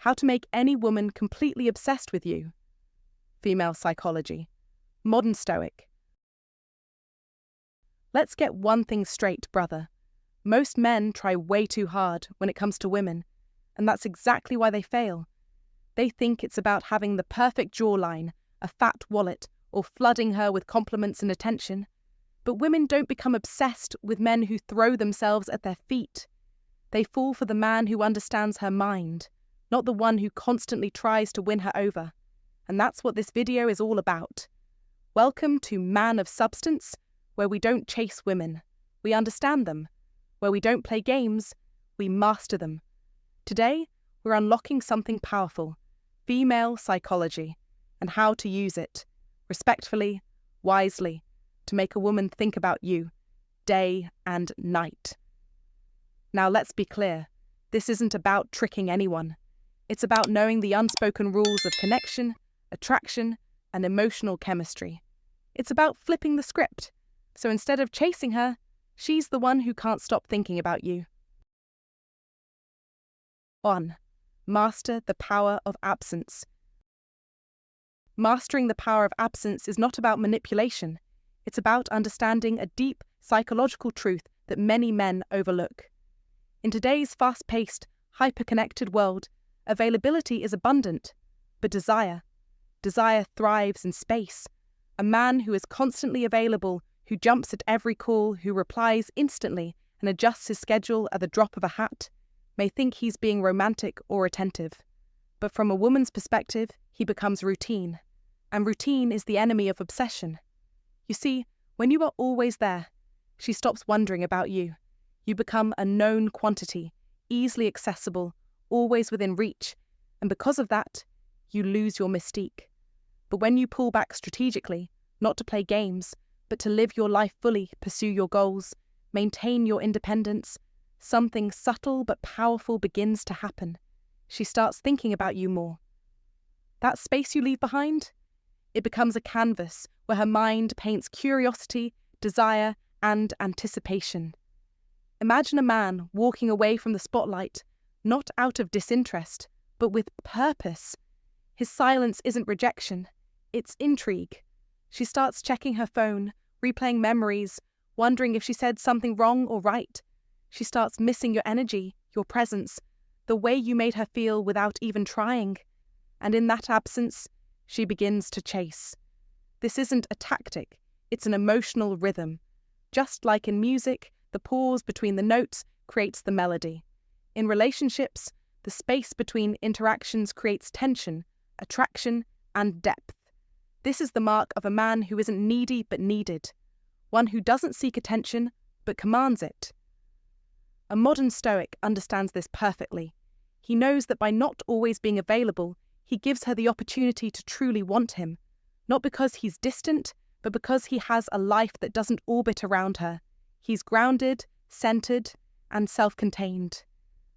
How to make any woman completely obsessed with you. Female psychology. Modern Stoic. Let's get one thing straight, brother. Most men try way too hard when it comes to women, and that's exactly why they fail. They think it's about having the perfect jawline, a fat wallet, or flooding her with compliments and attention. But women don't become obsessed with men who throw themselves at their feet. They fall for the man who understands her mind, not the one who constantly tries to win her over. And that's what this video is all about. Welcome to Man of Substance, where we don't chase women, we understand them. Where we don't play games, we master them. Today, we're unlocking something powerful, female psychology, and how to use it, respectfully, wisely, to make a woman think about you, day and night. Now let's be clear, this isn't about tricking anyone. It's about knowing the unspoken rules of connection, attraction, and emotional chemistry. It's about flipping the script. So instead of chasing her, she's the one who can't stop thinking about you. 1. Master the power of absence. Mastering the power of absence is not about manipulation. It's about understanding a deep psychological truth that many men overlook. In today's fast-paced, hyper-connected world, availability is abundant, but desire thrives in space. A man who is constantly available, who jumps at every call, who replies instantly and adjusts his schedule at the drop of a hat, may think he's being romantic or attentive. But from a woman's perspective, he becomes routine. And routine is the enemy of obsession. You see, when you are always there, she stops wondering about you. You become a known quantity, easily accessible, always within reach, and because of that, you lose your mystique. But when you pull back strategically, not to play games, but to live your life fully, pursue your goals, maintain your independence, something subtle but powerful begins to happen. She starts thinking about you more. That space you leave behind? It becomes a canvas where her mind paints curiosity, desire, and anticipation. Imagine a man walking away from the spotlight, not out of disinterest, but with purpose. His silence isn't rejection, it's intrigue. She starts checking her phone, replaying memories, wondering if she said something wrong or right. She starts missing your energy, your presence, the way you made her feel without even trying. And in that absence, she begins to chase. This isn't a tactic, it's an emotional rhythm. Just like in music, the pause between the notes creates the melody. In relationships, the space between interactions creates tension, attraction, and depth. This is the mark of a man who isn't needy but needed, one who doesn't seek attention but commands it. A modern Stoic understands this perfectly. He knows that by not always being available, he gives her the opportunity to truly want him, not because he's distant, but because he has a life that doesn't orbit around her. He's grounded, centered, and self-contained.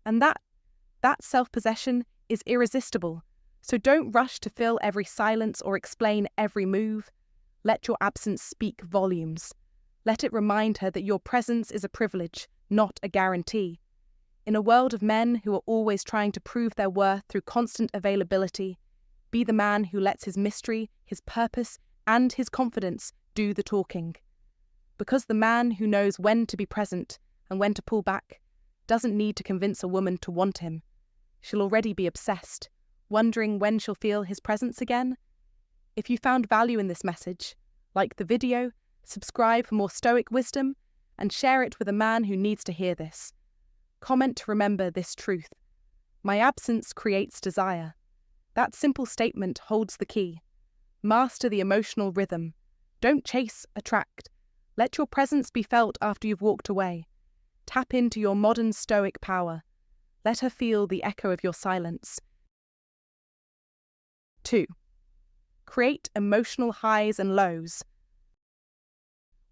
And that self-possession is irresistible. So don't rush to fill every silence or explain every move. Let your absence speak volumes. Let it remind her that your presence is a privilege, not a guarantee. In a world of men who are always trying to prove their worth through constant availability, be the man who lets his mystery, his purpose, and his confidence do the talking. Because the man who knows when to be present and when to pull back doesn't need to convince a woman to want him. She'll already be obsessed, wondering when she'll feel his presence again. If you found value in this message, like the video, subscribe for more Stoic wisdom, and share it with a man who needs to hear this. Comment to remember this truth. My absence creates desire. That simple statement holds the key. Master the emotional rhythm. Don't chase, attract. Let your presence be felt after you've walked away. Tap into your modern Stoic power. Let her feel the echo of your silence. 2. Create emotional highs and lows.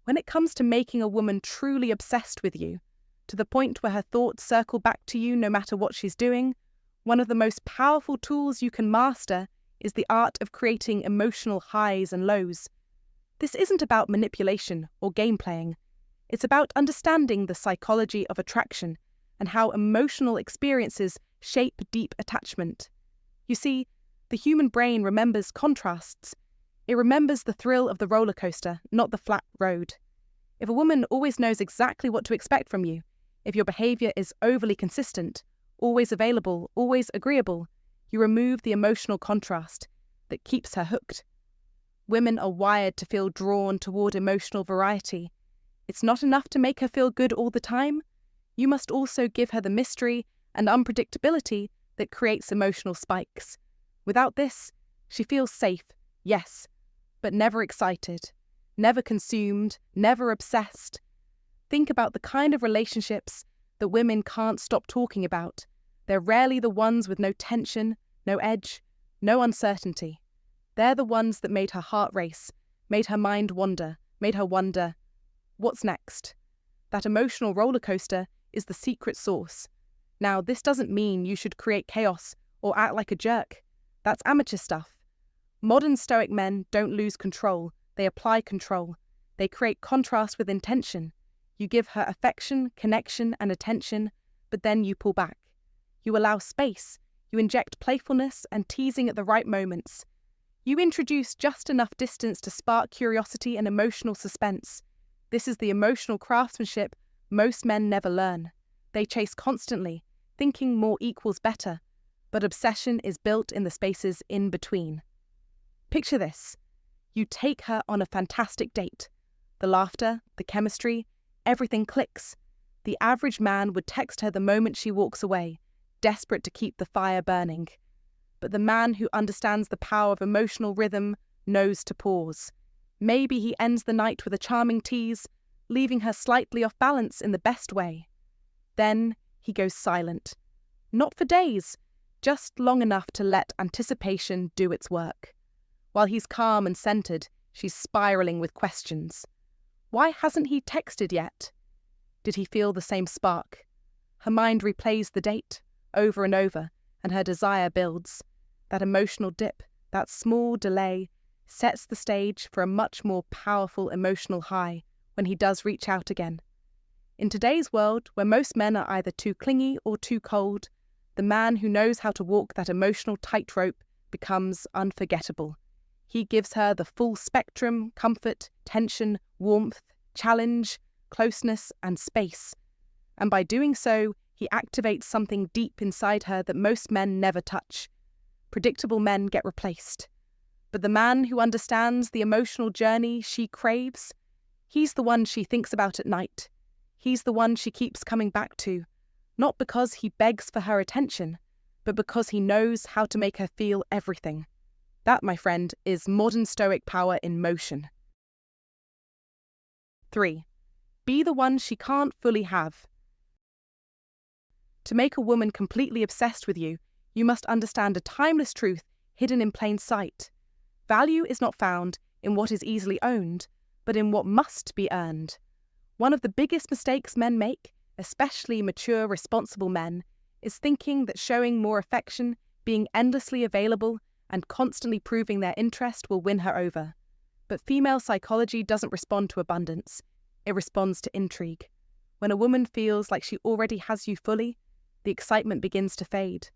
When it comes to making a woman truly obsessed with you, to the point where her thoughts circle back to you no matter what she's doing, one of the most powerful tools you can master is the art of creating emotional highs and lows. This isn't about manipulation or game playing. It's about understanding the psychology of attraction and how emotional experiences shape deep attachment. You see, the human brain remembers contrasts. It remembers the thrill of the roller coaster, not the flat road. If a woman always knows exactly what to expect from you, if your behavior is overly consistent, always available, always agreeable, you remove the emotional contrast that keeps her hooked. Women are wired to feel drawn toward emotional variety. It's not enough to make her feel good all the time. You must also give her the mystery and unpredictability that creates emotional spikes. Without this, she feels safe, yes, but never excited, never consumed, never obsessed. Think about the kind of relationships that women can't stop talking about. They're rarely the ones with no tension, no edge, no uncertainty. They're the ones that made her heart race, made her mind wander, made her wonder, what's next? That emotional roller coaster is the secret sauce. Now, this doesn't mean you should create chaos or act like a jerk. That's amateur stuff. Modern Stoic men don't lose control, they apply control. They create contrast with intention. You give her affection, connection, and attention, but then you pull back. You allow space. You inject playfulness and teasing at the right moments. You introduce just enough distance to spark curiosity and emotional suspense. This is the emotional craftsmanship most men never learn. They chase constantly, thinking more equals better, but obsession is built in the spaces in between. Picture this. You take her on a fantastic date. The laughter, the chemistry, everything clicks. The average man would text her the moment she walks away, desperate to keep the fire burning. But the man who understands the power of emotional rhythm knows to pause. Maybe he ends the night with a charming tease, leaving her slightly off balance in the best way. Then he goes silent. Not for days, just long enough to let anticipation do its work. While he's calm and centered, she's spiraling with questions. Why hasn't he texted yet? Did he feel the same spark? Her mind replays the date over and over, and her desire builds. That emotional dip, that small delay, sets the stage for a much more powerful emotional high when he does reach out again. In today's world, where most men are either too clingy or too cold, the man who knows how to walk that emotional tightrope becomes unforgettable. He gives her the full spectrum: comfort, tension, warmth, challenge, closeness, and space. And by doing so, he activates something deep inside her that most men never touch. Predictable men get replaced. But the man who understands the emotional journey she craves, he's the one she thinks about at night. He's the one she keeps coming back to, not because he begs for her attention, but because he knows how to make her feel everything. That, my friend, is modern Stoic power in motion. 3. Be the one she can't fully have. To make a woman completely obsessed with you, you must understand a timeless truth hidden in plain sight. Value is not found in what is easily owned, but in what must be earned. One of the biggest mistakes men make, especially mature, responsible men, is thinking that showing more affection, being endlessly available, and constantly proving their interest will win her over. But female psychology doesn't respond to abundance. It responds to intrigue. When a woman feels like she already has you fully, the excitement begins to fade.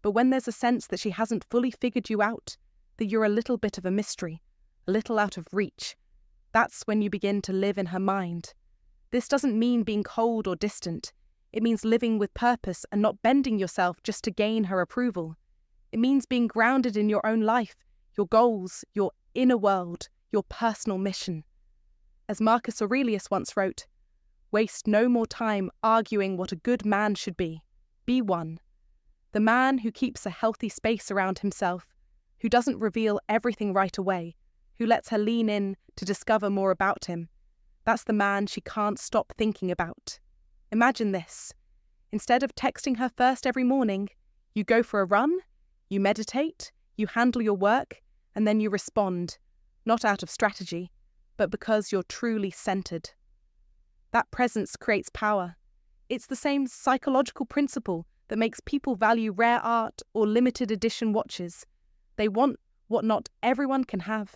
But when there's a sense that she hasn't fully figured you out, that you're a little bit of a mystery, a little out of reach, that's when you begin to live in her mind. This doesn't mean being cold or distant. It means living with purpose and not bending yourself just to gain her approval. It means being grounded in your own life, your goals, your inner world, your personal mission. As Marcus Aurelius once wrote, "Waste no more time arguing what a good man should be. Be one." The man who keeps a healthy space around himself, who doesn't reveal everything right away, who lets her lean in to discover more about him, that's the man she can't stop thinking about. Imagine this. Instead of texting her first every morning, you go for a run, you meditate, you handle your work, and then you respond, not out of strategy, but because you're truly centered. That presence creates power. It's the same psychological principle that makes people value rare art or limited edition watches. They want what not everyone can have.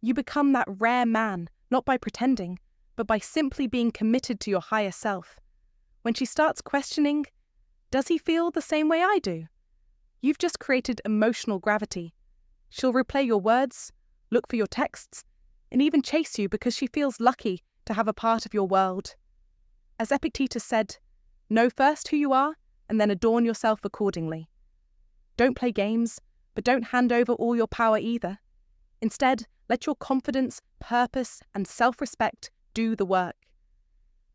You become that rare man, not by pretending, but by simply being committed to your higher self. When she starts questioning, does he feel the same way I do? You've just created emotional gravity. She'll replay your words, look for your texts, and even chase you because she feels lucky to have a part of your world. As Epictetus said, know first who you are and then adorn yourself accordingly. Don't play games, but don't hand over all your power either. Instead, let your confidence, purpose, and self-respect do the work.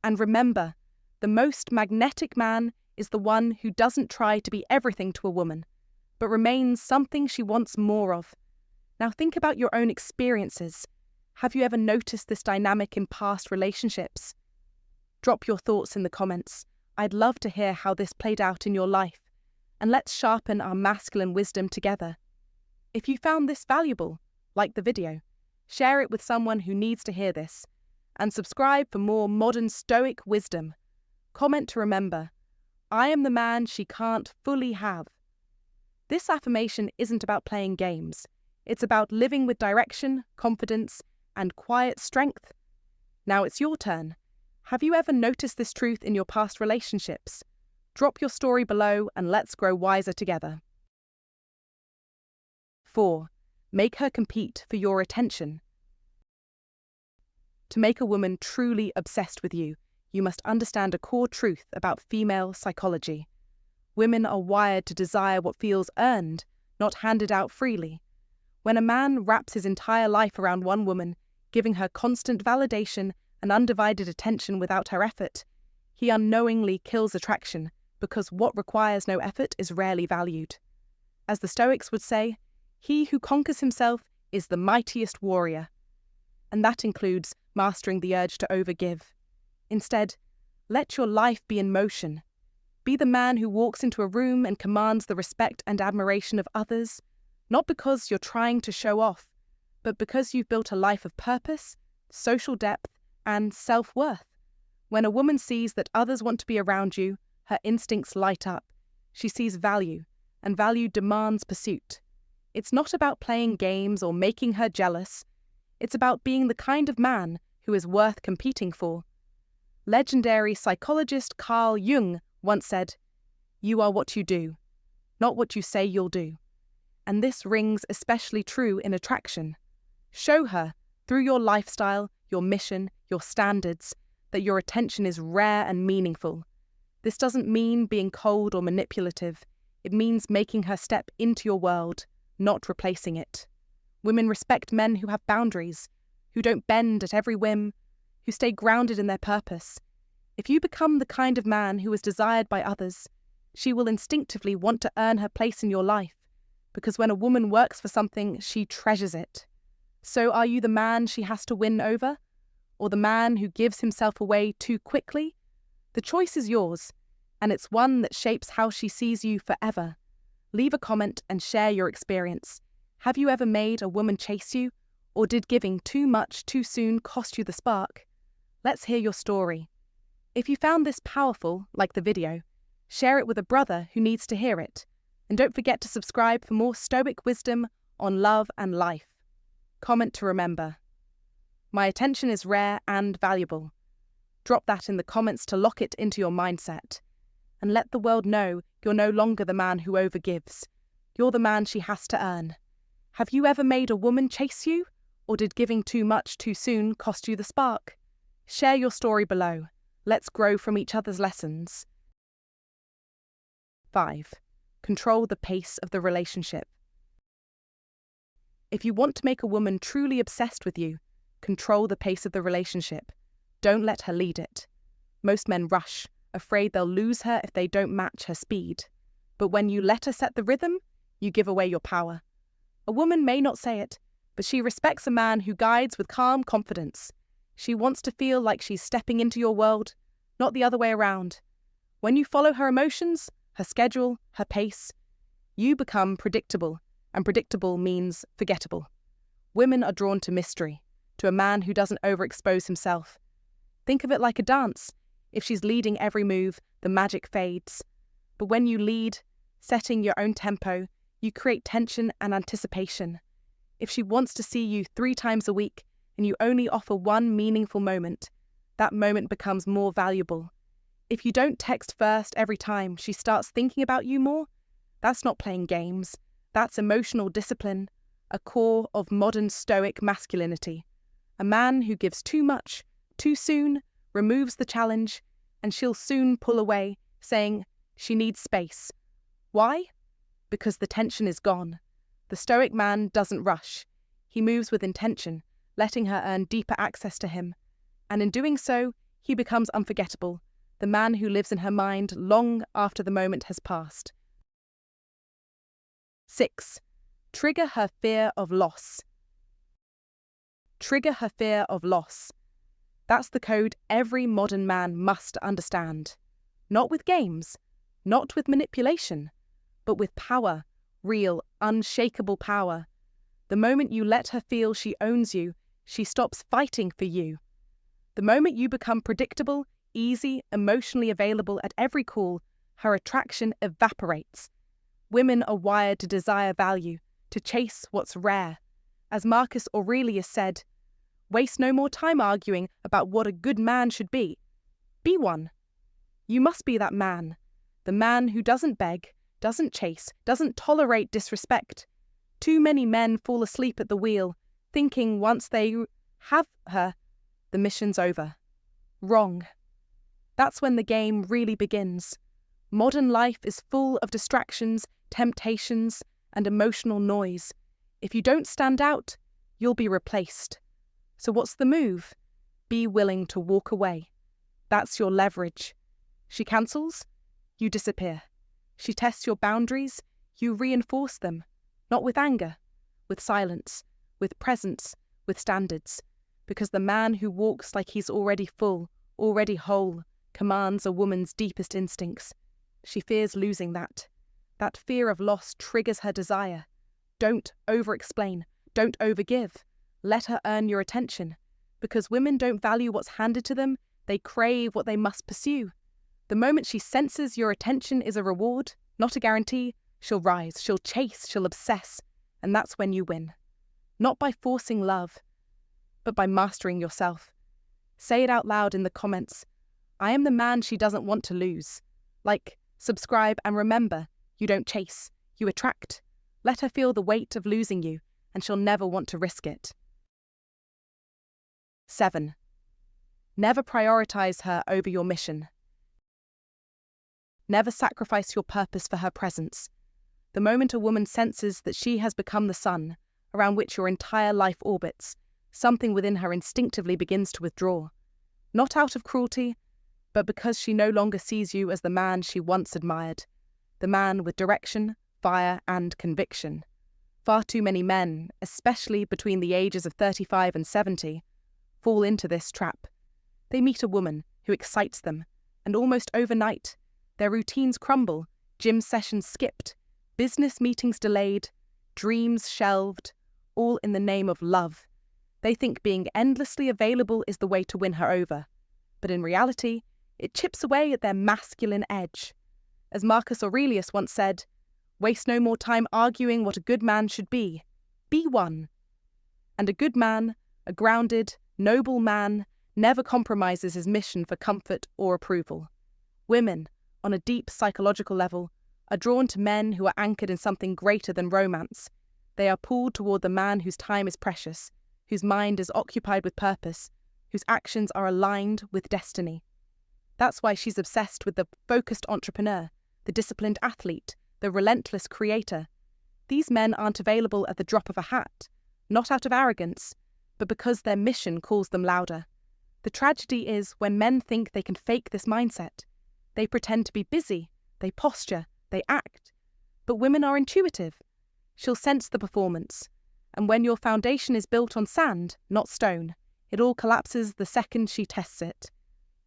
And remember, the most magnetic man is the one who doesn't try to be everything to a woman, but remains something she wants more of. Now think about your own experiences. Have you ever noticed this dynamic in past relationships? Drop your thoughts in the comments. I'd love to hear how this played out in your life, and let's sharpen our masculine wisdom together. If you found this valuable, like the video, share it with someone who needs to hear this, and subscribe for more modern Stoic wisdom. Comment to remember, I am the man she can't fully have. This affirmation isn't about playing games. It's about living with direction, confidence, and quiet strength. Now it's your turn. Have you ever noticed this truth in your past relationships? Drop your story below and let's grow wiser together. 4. Make her compete for your attention. To make a woman truly obsessed with you, you must understand a core truth about female psychology. Women are wired to desire what feels earned, not handed out freely. When a man wraps his entire life around one woman, giving her constant validation and undivided attention without her effort, he unknowingly kills attraction, because what requires no effort is rarely valued. As the Stoics would say, he who conquers himself is the mightiest warrior. And that includes mastering the urge to overgive. Instead, let your life be in motion. Be the man who walks into a room and commands the respect and admiration of others, not because you're trying to show off, but because you've built a life of purpose, social depth, and self-worth. When a woman sees that others want to be around you, her instincts light up. She sees value, and value demands pursuit. It's not about playing games or making her jealous. It's about being the kind of man who is worth competing for. Legendary psychologist Carl Jung once said, "You are what you do, not what you say you'll do." And this rings especially true in attraction. Show her, through your lifestyle, your mission, your standards, that your attention is rare and meaningful. This doesn't mean being cold or manipulative. It means making her step into your world, not replacing it. Women respect men who have boundaries, who don't bend at every whim, who stay grounded in their purpose. If you become the kind of man who is desired by others, she will instinctively want to earn her place in your life, because when a woman works for something, she treasures it. So are you the man she has to win over? Or the man who gives himself away too quickly? The choice is yours, and it's one that shapes how she sees you forever. Leave a comment and share your experience. Have you ever made a woman chase you? Or did giving too much too soon cost you the spark? Let's hear your story. If you found this powerful, like the video, share it with a brother who needs to hear it. And don't forget to subscribe for more Stoic wisdom on love and life. Comment to remember. My attention is rare and valuable. Drop that in the comments to lock it into your mindset. And let the world know you're no longer the man who overgives. You're the man she has to earn. Have you ever made a woman chase you? Or did giving too much too soon cost you the spark? Share your story below. Let's grow from each other's lessons. 5. Control the pace of the relationship. If you want to make a woman truly obsessed with you, control the pace of the relationship. Don't let her lead it. Most men rush, afraid they'll lose her if they don't match her speed. But when you let her set the rhythm, you give away your power. A woman may not say it, but she respects a man who guides with calm confidence. She wants to feel like she's stepping into your world, not the other way around. When you follow her emotions, her schedule, her pace, you become predictable, and predictable means forgettable. Women are drawn to mystery, to a man who doesn't overexpose himself. Think of it like a dance. If she's leading every move, the magic fades. But when you lead, setting your own tempo, you create tension and anticipation. If she wants to see you 3 times a week and you only offer one meaningful moment, that moment becomes more valuable. If you don't text first every time she starts thinking about you more, That's not playing games. That's emotional discipline, a core of modern Stoic masculinity. A man who gives too much, too soon, removes the challenge, and she'll soon pull away, saying she needs space. Why? Because the tension is gone. The Stoic man doesn't rush. He moves with intention, letting her earn deeper access to him. And in doing so, he becomes unforgettable, the man who lives in her mind long after the moment has passed. 6. Trigger her fear of loss. Trigger her fear of loss. That's the code every modern man must understand. Not with games, not with manipulation, but with power, real, unshakable power. The moment you let her feel she owns you, she stops fighting for you. The moment you become predictable, easy, emotionally available at every call, her attraction evaporates. Women are wired to desire value, to chase what's rare. As Marcus Aurelius said, waste no more time arguing about what a good man should be. Be one. You must be that man. The man who doesn't beg, doesn't chase, doesn't tolerate disrespect. Too many men fall asleep at the wheel, thinking once they have her, the mission's over. Wrong. That's when the game really begins. Modern life is full of distractions, temptations, and emotional noise. If you don't stand out, you'll be replaced. So what's the move? Be willing to walk away. That's your leverage. She cancels, you disappear. She tests your boundaries, you reinforce them. Not with anger, with silence, with presence, with standards. Because the man who walks like he's already full, already whole, commands a woman's deepest instincts. She fears losing that. That fear of loss triggers her desire. Don't over-explain. Don't overgive. Let her earn your attention. Because women don't value what's handed to them, they crave what they must pursue. The moment she senses your attention is a reward, not a guarantee, she'll rise, she'll chase, she'll obsess. And that's when you win. Not by forcing love, but by mastering yourself. Say it out loud in the comments. I am the man she doesn't want to lose. Like, subscribe, and remember, you don't chase, you attract. Let her feel the weight of losing you, and she'll never want to risk it. 7. Never prioritize her over your mission. Never sacrifice your purpose for her presence. The moment a woman senses that she has become the sun, around which your entire life orbits, something within her instinctively begins to withdraw. Not out of cruelty, but because she no longer sees you as the man she once admired. The man with direction, fire, and conviction. Far too many men, especially between the ages of 35 and 70, fall into this trap. They meet a woman who excites them, and almost overnight, their routines crumble, gym sessions skipped, business meetings delayed, dreams shelved, all in the name of love. They think being endlessly available is the way to win her over. But in reality, it chips away at their masculine edge. As Marcus Aurelius once said, waste no more time arguing what a good man should be. Be one. And a good man, a grounded, noble man, never compromises his mission for comfort or approval. Women, on a deep psychological level, are drawn to men who are anchored in something greater than romance. They are pulled toward the man whose time is precious, whose mind is occupied with purpose, whose actions are aligned with destiny. That's why she's obsessed with the focused entrepreneur, the disciplined athlete, the relentless creator. These men aren't available at the drop of a hat, not out of arrogance, but because their mission calls them louder. The tragedy is when men think they can fake this mindset. They pretend to be busy, they posture, they act. But women are intuitive. She'll sense the performance. And when your foundation is built on sand, not stone, it all collapses the second she tests it.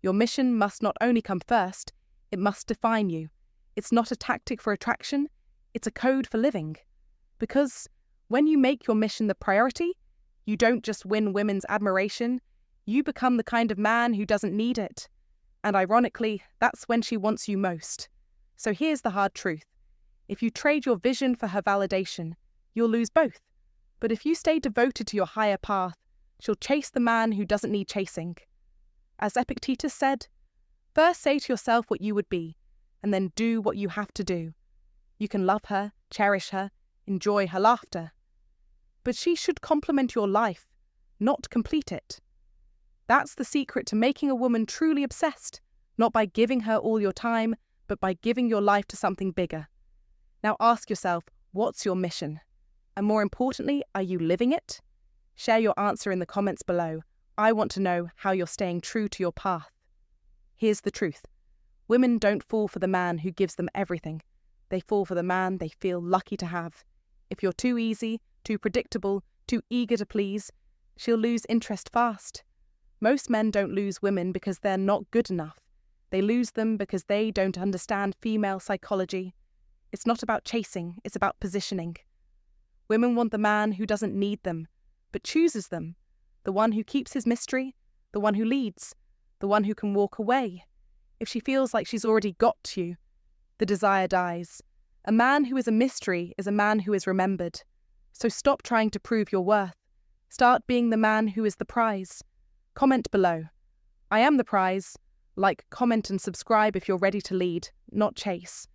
Your mission must not only come first, it must define you. It's not a tactic for attraction, it's a code for living. Because when you make your mission the priority, you don't just win women's admiration, you become the kind of man who doesn't need it. And ironically, that's when she wants you most. So here's the hard truth. If you trade your vision for her validation, you'll lose both. But if you stay devoted to your higher path, she'll chase the man who doesn't need chasing. As Epictetus said, first say to yourself what you would be, and then do what you have to do. You can love her, cherish her, enjoy her laughter. But she should complement your life, not complete it. That's the secret to making a woman truly obsessed, not by giving her all your time, but by giving your life to something bigger. Now ask yourself, what's your mission? And more importantly, are you living it? Share your answer in the comments below. I want to know how you're staying true to your path. Here's the truth. Women don't fall for the man who gives them everything. They fall for the man they feel lucky to have. If you're too easy, too predictable, too eager to please, she'll lose interest fast. Most men don't lose women because they're not good enough. They lose them because they don't understand female psychology. It's not about chasing, it's about positioning. Women want the man who doesn't need them, but chooses them. The one who keeps his mystery, the one who leads, the one who can walk away. If she feels like she's already got you, the desire dies. A man who is a mystery is a man who is remembered. So stop trying to prove your worth. Start being the man who is the prize. Comment below. I am the prize. Like, comment and subscribe if you're ready to lead, not chase.